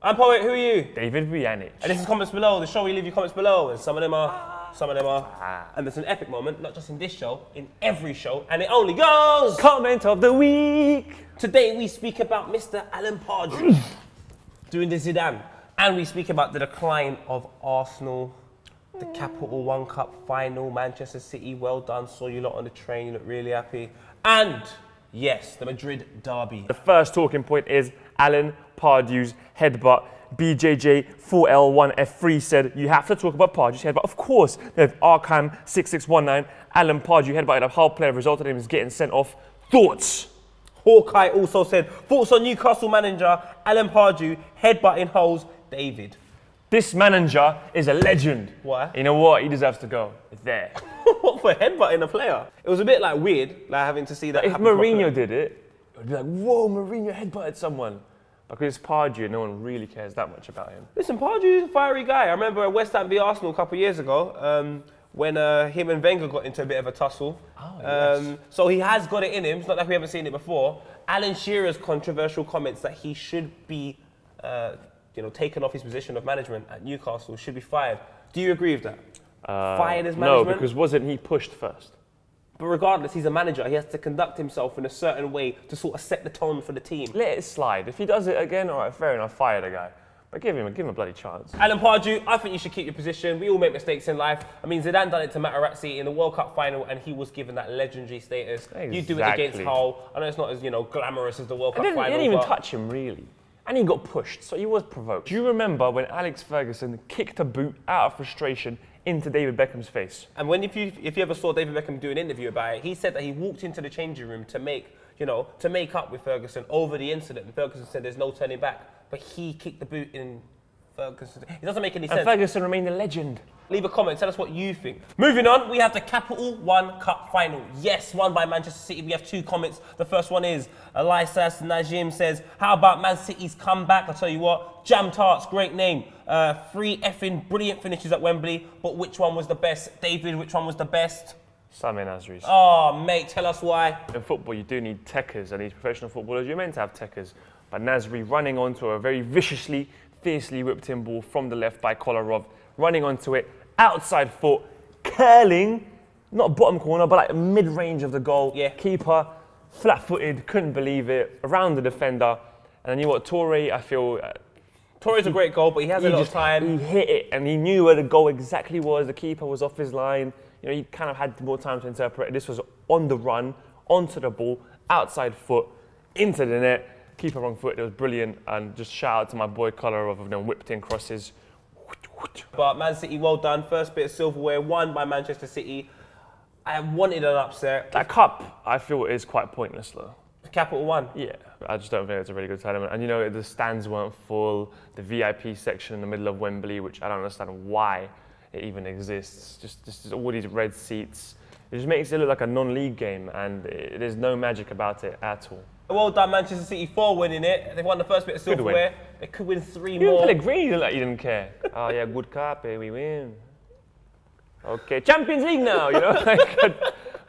I'm Poet, who are you? David Vianic. And this is Comments Below, the show where you leave your comments below, and some of them are. And there's an epic moment, not just in this show, in every show, and it only goes... Comment of the week. Today we speak about Mr. Alan Pardew doing the Zidane, and we speak about the decline of Arsenal, the Capital One Cup final, Manchester City, well done, saw you lot on the train, you look really happy, and yes, the Madrid derby. The first talking point is Alan Pardew's headbutt. BJJ 4L1F3 said you have to talk about Pardew's headbutt. Of course, there's Arkham 6619. Alan Pardew headbutted a Hull player, resulted in him getting sent off. Thoughts? Hawkeye also said, thoughts on Newcastle manager Alan Pardew headbutting Hull's David. This manager is a legend. Why? You know what? He deserves to go. It's there. What, for headbutting a player? It was a bit like weird, like having to see that. If happen to a Mourinho player. did it, it would be like, whoa, Mourinho headbutted someone. Because it's Pardew, no one really cares that much about him. Listen, Pardew's a fiery guy. I remember at West Ham v Arsenal a couple of years ago when him and Wenger got into a bit of a tussle. Oh, yes. So he has got it in him. It's not like we haven't seen it before. Alan Shearer's controversial comments that he should be taken off his position of management at Newcastle, should be fired. Do you agree with that? Fired as management? No, because wasn't he pushed first? But regardless, he's a manager. He has to conduct himself in a certain way to sort of set the tone for the team. Let it slide. If he does it again, all right, fair enough, fire the guy. But give him a bloody chance. Alan Pardew, I think you should keep your position. We all make mistakes in life. I mean, Zidane done it to Materazzi in the World Cup final, and he was given that legendary status. Exactly. You do it against Hull. I know it's not as glamorous as the World Cup final. He didn't even touch him, really. And he got pushed, so he was provoked. Do you remember when Alex Ferguson kicked a boot out of frustration into David Beckham's face? And if you ever saw David Beckham do an interview about it, he said that he walked into the changing room to make up with Ferguson over the incident. And Ferguson said there's no turning back, but he kicked the boot in Ferguson. It doesn't make any sense. And Ferguson remained a legend. Leave a comment, tell us what you think. Moving on, we have the Capital One Cup final. Yes, won by Manchester City. We have two comments. The first one is Elisas Najim says, how about Man City's comeback? I'll tell you what, Jam Tarts, great name. 3 effing brilliant finishes at Wembley, but which one was the best? David, which one was the best? Sami Nasri's. Oh, mate, tell us why. In football, you do need techers, and these professional footballers, you're meant to have techers. But Nasri running onto a very viciously, fiercely whipped in ball from the left by Kolarov, running onto it, outside foot, curling, not bottom corner, but like mid-range of the goal. Yeah. Keeper, flat-footed, couldn't believe it, around the defender. And then you got Torre, I feel... Torre's a great goal, but he has a lot of time. He hit it, and he knew where the goal exactly was. The keeper was off his line. He kind of had more time to interpret it. This was on the run, onto the ball, outside foot, into the net. Keeper wrong foot, it was brilliant. And just shout out to my boy Kolarov of them whipped in crosses. But Man City, well done. First bit of silverware, won by Manchester City. I wanted an upset. That cup, I feel, is quite pointless though. Capital One. Yeah, I just don't think it's a really good tournament. And the stands weren't full. The VIP section in the middle of Wembley, which I don't understand why it even exists. Just all these red seats. It just makes it look like a non-league game, and there's no magic about it at all. Well done, Manchester City, for winning it. They won the first bit of silverware. They could win 3 more. Pellegrini looked like you didn't care. Oh yeah, good cup, we win. Okay, Champions League now,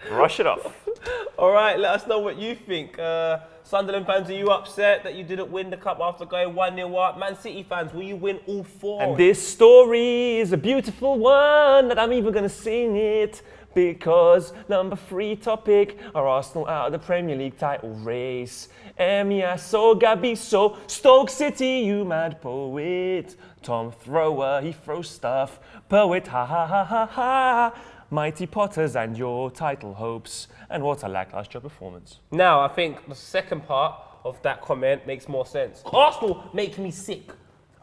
brush it off. All right, let us know what you think. Sunderland fans, are you upset that you didn't win the cup after going 1-0 up? Man City fans, will you win all 4? And this story is a beautiful one that I'm even going to sing it. Because number 3 topic, are Arsenal out of the Premier League title race? So Gabi, so Stoke City, you mad poet. Tom Thrower, he throws stuff. Poet, ha ha ha ha ha. Mighty Potters and your title hopes. And what a lackluster performance. Now, I think the second part of that comment makes more sense. Arsenal make me sick.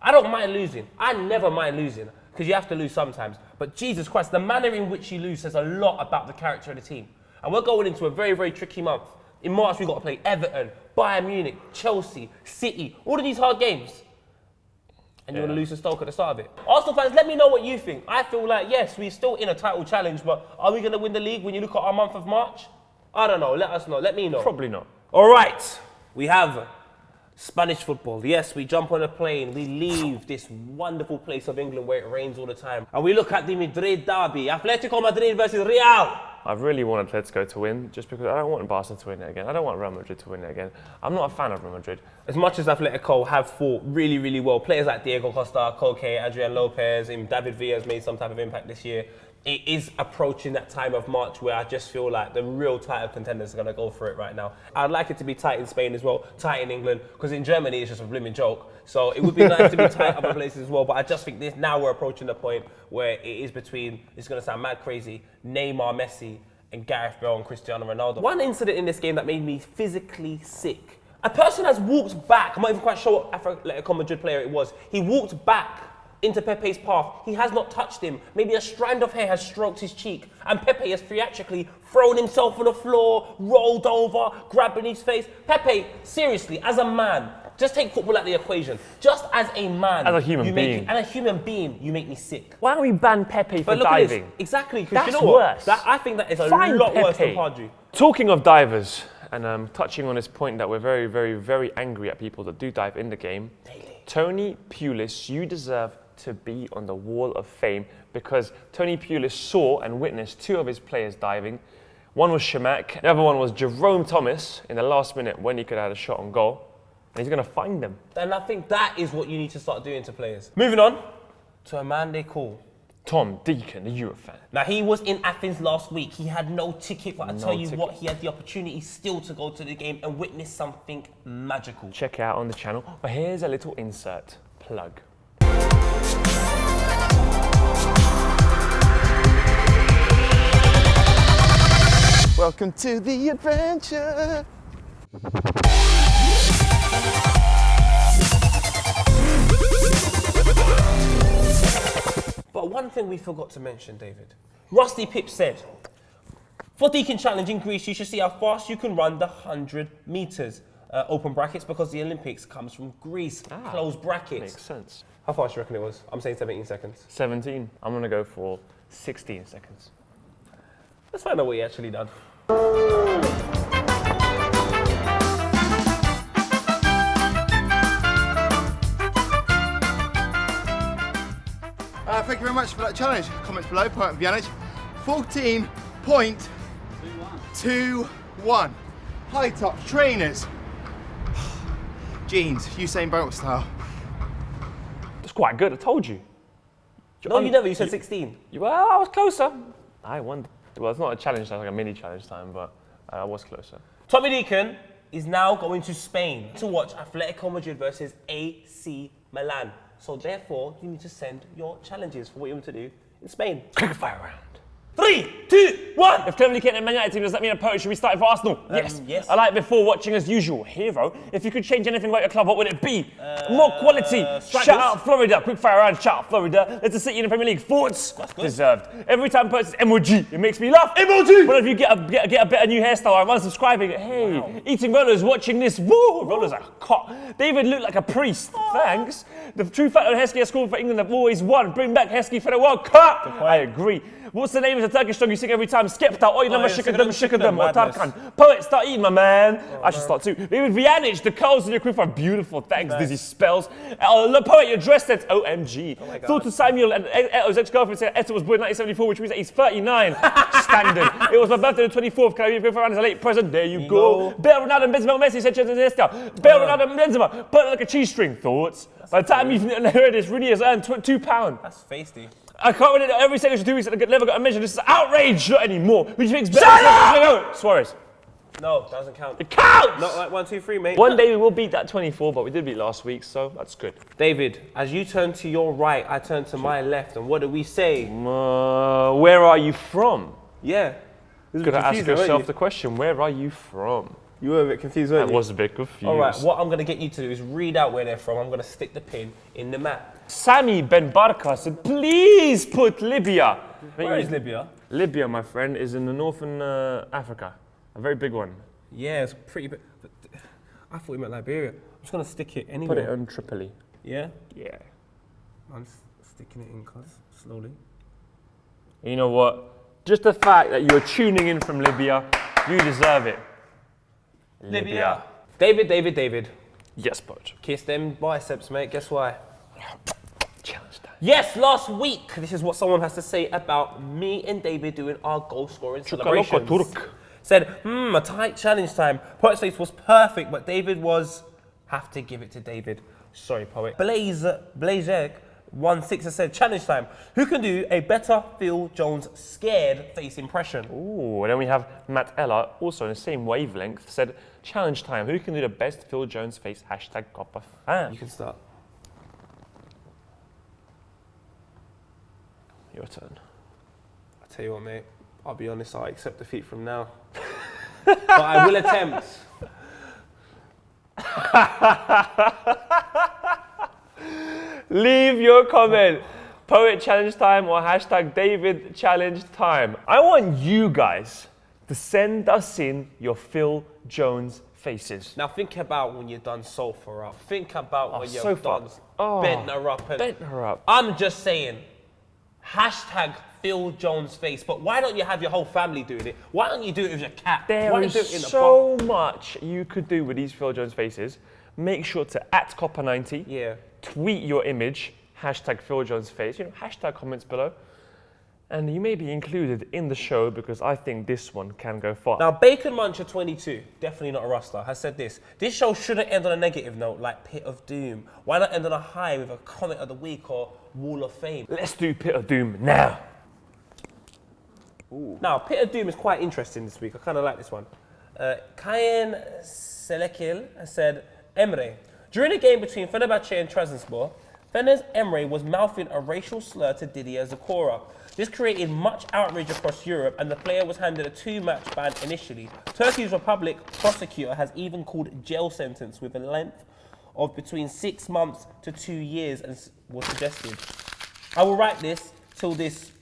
I don't mind losing. I never mind losing. Because you have to lose sometimes. But Jesus Christ, the manner in which you lose says a lot about the character of the team. And we're going into a very, very tricky month. In March, we've got to play Everton, Bayern Munich, Chelsea, City, all of these hard games. And you're going to lose to Stoke at the start of it. Arsenal fans, let me know what you think. I feel like, yes, we're still in a title challenge, but are we going to win the league when you look at our month of March? I don't know. Let us know. Let me know. Probably not. All right. We have Spanish football. Yes, we jump on a plane. We leave this wonderful place of England where it rains all the time. And we look at the Madrid derby. Atletico Madrid versus Real. I really want Atletico to win, just because I don't want Barca to win it again. I don't want Real Madrid to win it again. I'm not a fan of Real Madrid. As much as Atletico have fought really, really well, players like Diego Costa, Koke, Adrian Lopez, and David Villa's made some type of impact this year. It is approaching that time of March where I just feel like the real title contenders are going to go for it right now. I'd like it to be tight in Spain as well, tight in England, because in Germany it's just a blooming joke. So it would be nice to be tight other places as well. But I just think now we're approaching the point where it is between, it's going to sound mad crazy, Neymar, Messi, and Gareth Bale and Cristiano Ronaldo. One incident in this game that made me physically sick. A person has walked back, I'm not even quite sure what Atletico Madrid player it was. He walked back into Pepe's path. He has not touched him. Maybe a strand of hair has stroked his cheek, and Pepe has theatrically thrown himself on the floor, rolled over, grabbing his face. Pepe, seriously, as a man, just take football out of the equation. Just as a man, as a human being, and a human being, you make me sick. Why don't we ban Pepe for diving? Exactly, that's you know what? worse. I think that is a lot worse than Pardew. Talking of divers, and touching on this point that we're very, very, very angry at people that do dive in the game. Daily. Tony Pulis, you deserve to be on the Wall of Fame, because Tony Pulis saw and witnessed two of his players diving. One was Shamak, the other one was Jerome Thomas in the last minute when he could have had a shot on goal. And he's going to find them. And I think that is what you need to start doing to players. Moving on to a man they call Tom Deacon, the Eurofan. Now, he was in Athens last week. He had no ticket, but I tell you what, he had the opportunity still to go to the game and witness something magical. Check it out on the channel. But here's a little insert plug. Welcome to the adventure. But one thing we forgot to mention, David. Rusty Pip said, for Deacon Challenge in Greece, you should see how fast you can run the 100 meters. Open brackets, because the Olympics comes from Greece. Close brackets. Makes sense. How fast do you reckon it was? I'm saying 17 seconds. 17. I'm going to go for 16 seconds. Let's find out what he actually done. Thank you very much for that challenge. Comments below, point Vianic. 14.21. High top trainers. Jeans, Usain Bolt style. That's quite good, I told you. No, you never. You said 16. Well, I was closer. I won. Well, it's not a challenge time, it's like a mini challenge time, but I was closer. Tommy Deacon is now going to Spain to watch Atletico Madrid versus AC Milan. So therefore, you need to send your challenges for what you want to do in Spain. Quickfire round. 3, 2, 1. If Cleverly Kent and Man United team, does that mean a poach should be starting for Arsenal? Yes. I like before watching as usual. Hero, if you could change anything about your club, what would it be? More quality. Strikers. Shout out Florida. Quickfire round. Shout out Florida. Leicester City in the Premier League. Thoughts? Deserved. Every time I purchase emoji, it makes me laugh. Emoji! What if you get a better new hairstyle? I'm unsubscribing. Hey, eating rollers, watching this. Woo! Rollers are hot. David looked like a priest. Thanks. The true fact that Heskey has scored for England have always won. Bring back Heskey for the World Cup. I agree. What's the name of the Turkish song you sing every time? Skepta, oi, number shikadum, or Tarkan. Poet, start eating, my man. I should start too. David Vianic, the curls in your quiff are beautiful. Thanks, Dizzy Spells. Poet, you're dressed at OMG. Thought to Samuel and Eto's ex-girlfriend said Eto was born in 1974, which means that he's 39. Standard. It was my birthday the 24th. Can I give around as a late present? There you go. Bale, Ronaldo, and Benzema, Messi said Chelsea. Bale, Ronaldo, and Benzema. Burnt like a cheese string. Thoughts? By the time you've heard this, Rooney has earned £2. That's feisty. I can't read it every second for 2 weeks and I never got a mention. This is outrage, not anymore. Who do you think's better? Shut up! Suarez. No, doesn't count. It counts! Not like 1, 2, 3, mate. One day we will beat that 24, but we did beat last week, so that's good. David, as you turn to your right, I turn to my left, and what do we say? Where are you from? Yeah. You've got to ask yourself the question, where are you from? You were a bit confused, weren't you? I was a bit confused. All right, what I'm going to get you to do is read out where they're from. I'm going to stick the pin in the map. Sammy Ben Barka said, please put Libya. Where is Libya? Libya, my friend, is in the northern Africa. A very big one. Yeah, it's pretty big. I thought you meant Liberia. I'm just going to stick it anywhere. Put it on Tripoli. Yeah? Yeah. I'm sticking it in, cuz, slowly. You know what? Just the fact that you're tuning in from Libya, you deserve it. Libya. David. Yes, Poach. Kiss them biceps, mate. Guess why? Challenge time. Yes, last week. This is what someone has to say about me and David doing our goal scoring celebrations. Turk. Said, a tight challenge time. Poet's face was perfect, but David was... Have to give it to David. Sorry, Poet. Blazek16 has said, challenge time. Who can do a better Phil Jones scared face impression? Ooh, and then we have Matt Ella, also in the same wavelength, said, challenge time. Who can do the best Phil Jones face? Hashtag Copper fan. You can start. Your turn. I tell you what, mate. I'll be honest, I accept defeat from now. But I will attempt. Leave your comment. Poet challenge time or hashtag David challenge time. I want you guys to send us in your Phil Jones faces. Now think about when you've done Sofa up. Think about when you've Sofa. done Bent Her Up. And Bent Her Up. I'm just saying, hashtag Phil Jones face. But why don't you have your whole family doing it? Why don't you do it with your cat? There why is don't you do it in so much you could do with these Phil Jones faces. Make sure to @Copper90. Yeah. Tweet your image, hashtag Phil Jones face, hashtag comments below. And you may be included in the show because I think this one can go far. Now, Bacon Muncher 22, definitely not a Rasta, has said this. This show shouldn't end on a negative note like Pit of Doom. Why not end on a high with a comment of the week or Wall of Fame? Let's do Pit of Doom now. Ooh. Now, Pit of Doom is quite interesting this week. I kind of like this one. Kayen Selekil has said, Emre, during a game between Fenerbahce and Trabzonspor, Fener's Emre was mouthing a racial slur to Didier Zakora. This created much outrage across Europe and the player was handed a 2-match ban initially. Turkey's Republic prosecutor has even called jail sentence with a length of between 6 months to 2 years and was suggested. I will write this till this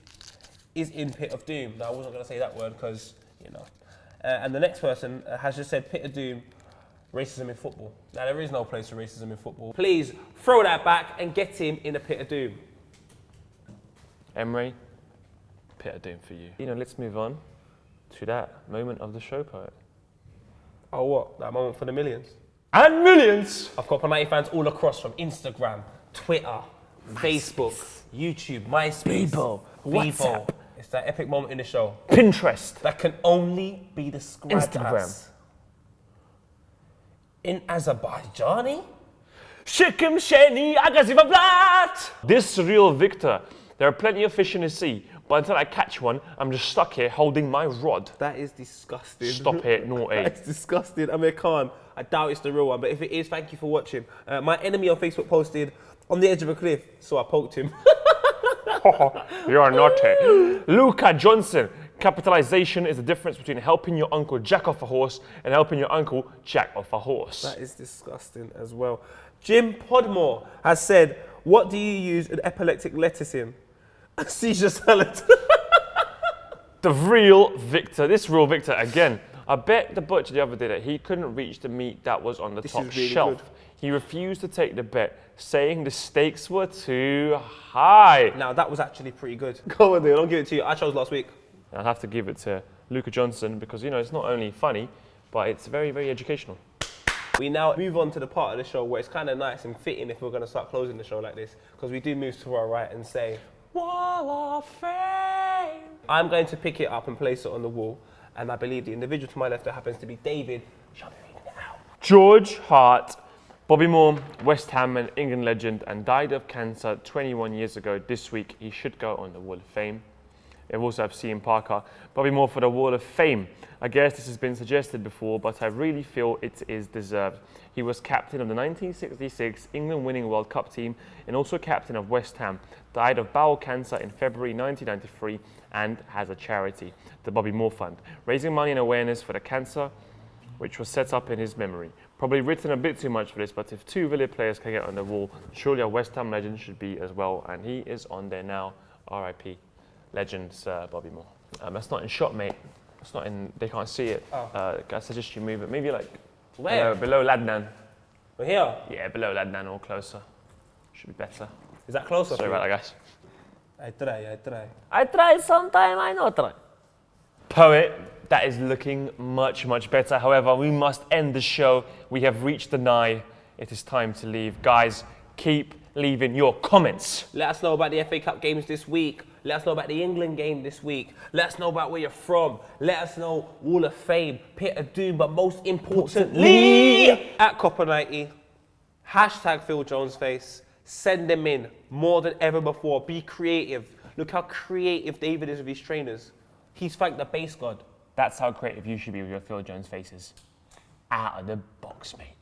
is in Pit of Doom. Now I wasn't going to say that word because, and the next person has just said Pit of Doom, racism in football. Now there is no place for racism in football. Please throw that back and get him in a Pit of Doom. Emre, Pit of Doom for you. Let's move on to that moment of the show, Poet. Oh, what? That moment for the millions? And millions! I've got Panati fans all across from Instagram, Twitter, Facebook, YouTube, MySpace, Bebo, WhatsApp. It's that epic moment in the show. Pinterest. That can only be described Instagram. as in Azerbaijani? Shikim Sheni Agazivablat! This real Victor. There are plenty of fish in the sea, but until I catch one, I'm just stuck here holding my rod. That is disgusting. Stop it, naughty. That's disgusting. Amir Khan. I doubt it's the real one, but if it is, thank you for watching. My enemy on Facebook posted, on the edge of a cliff, so I poked him. You are naughty. Luca Johnson. Capitalization is the difference between helping your uncle jack off a horse and helping your uncle jack off a horse. That is disgusting as well. Jim Podmore has said, what do you use an epileptic lettuce in? A seizure salad. The real Victor. This real Victor, again, I bet the butcher the other day that he couldn't reach the meat that was on the top is really shelf. good. He refused to take the bet, saying the stakes were too high. Now, that was actually pretty good. Go on, dude. I'll give it to you. I chose last week. I'll have to give it to Luca Johnson because, it's not only funny, but it's very, very educational. We now move on to the part of the show where it's kind of nice and fitting if we're going to start closing the show like this, because we do move to our right and say, Wall of Fame. I'm going to pick it up and place it on the wall, and I believe the individual to my left that happens to be David shall be reading it out. George Hart, Bobby Moore, West Ham and England legend, and died of cancer 21 years ago this week. He should go on the Wall of Fame. We also have CM Parker. Bobby Moore for the Wall of Fame. I guess this has been suggested before, but I really feel it is deserved. He was captain of the 1966 England winning World Cup team and also captain of West Ham. Died of bowel cancer in February 1993 and has a charity, the Bobby Moore Fund, raising money and awareness for the cancer, which was set up in his memory. Probably written a bit too much for this, but if 2 Villa players can get on the wall, surely a West Ham legend should be as well, and he is on there now. R.I.P. Legend Sir Bobby Moore. That's not in shot, mate. It's not in. They can't see it. I suggest you move it. Maybe like Where? below Ladnan. We're here. Yeah, below Ladnan or closer. Should be better. Is that closer? Sorry about that, guys. I try. I try sometime. I not try. Poet, that is looking much, much better. However, we must end the show. We have reached the nigh. It is time to leave. Guys, keep leaving your comments. Let us know about the FA Cup games this week. Let us know about the England game this week. Let us know about where you're from. Let us know Wall of Fame, Pit of Doom, but most importantly, at Copper90, hashtag Phil Jones Face. Send them in more than ever before. Be creative. Look how creative David is with his trainers. He's like the base god. That's how creative you should be with your Phil Jones faces. Out of the box, mate.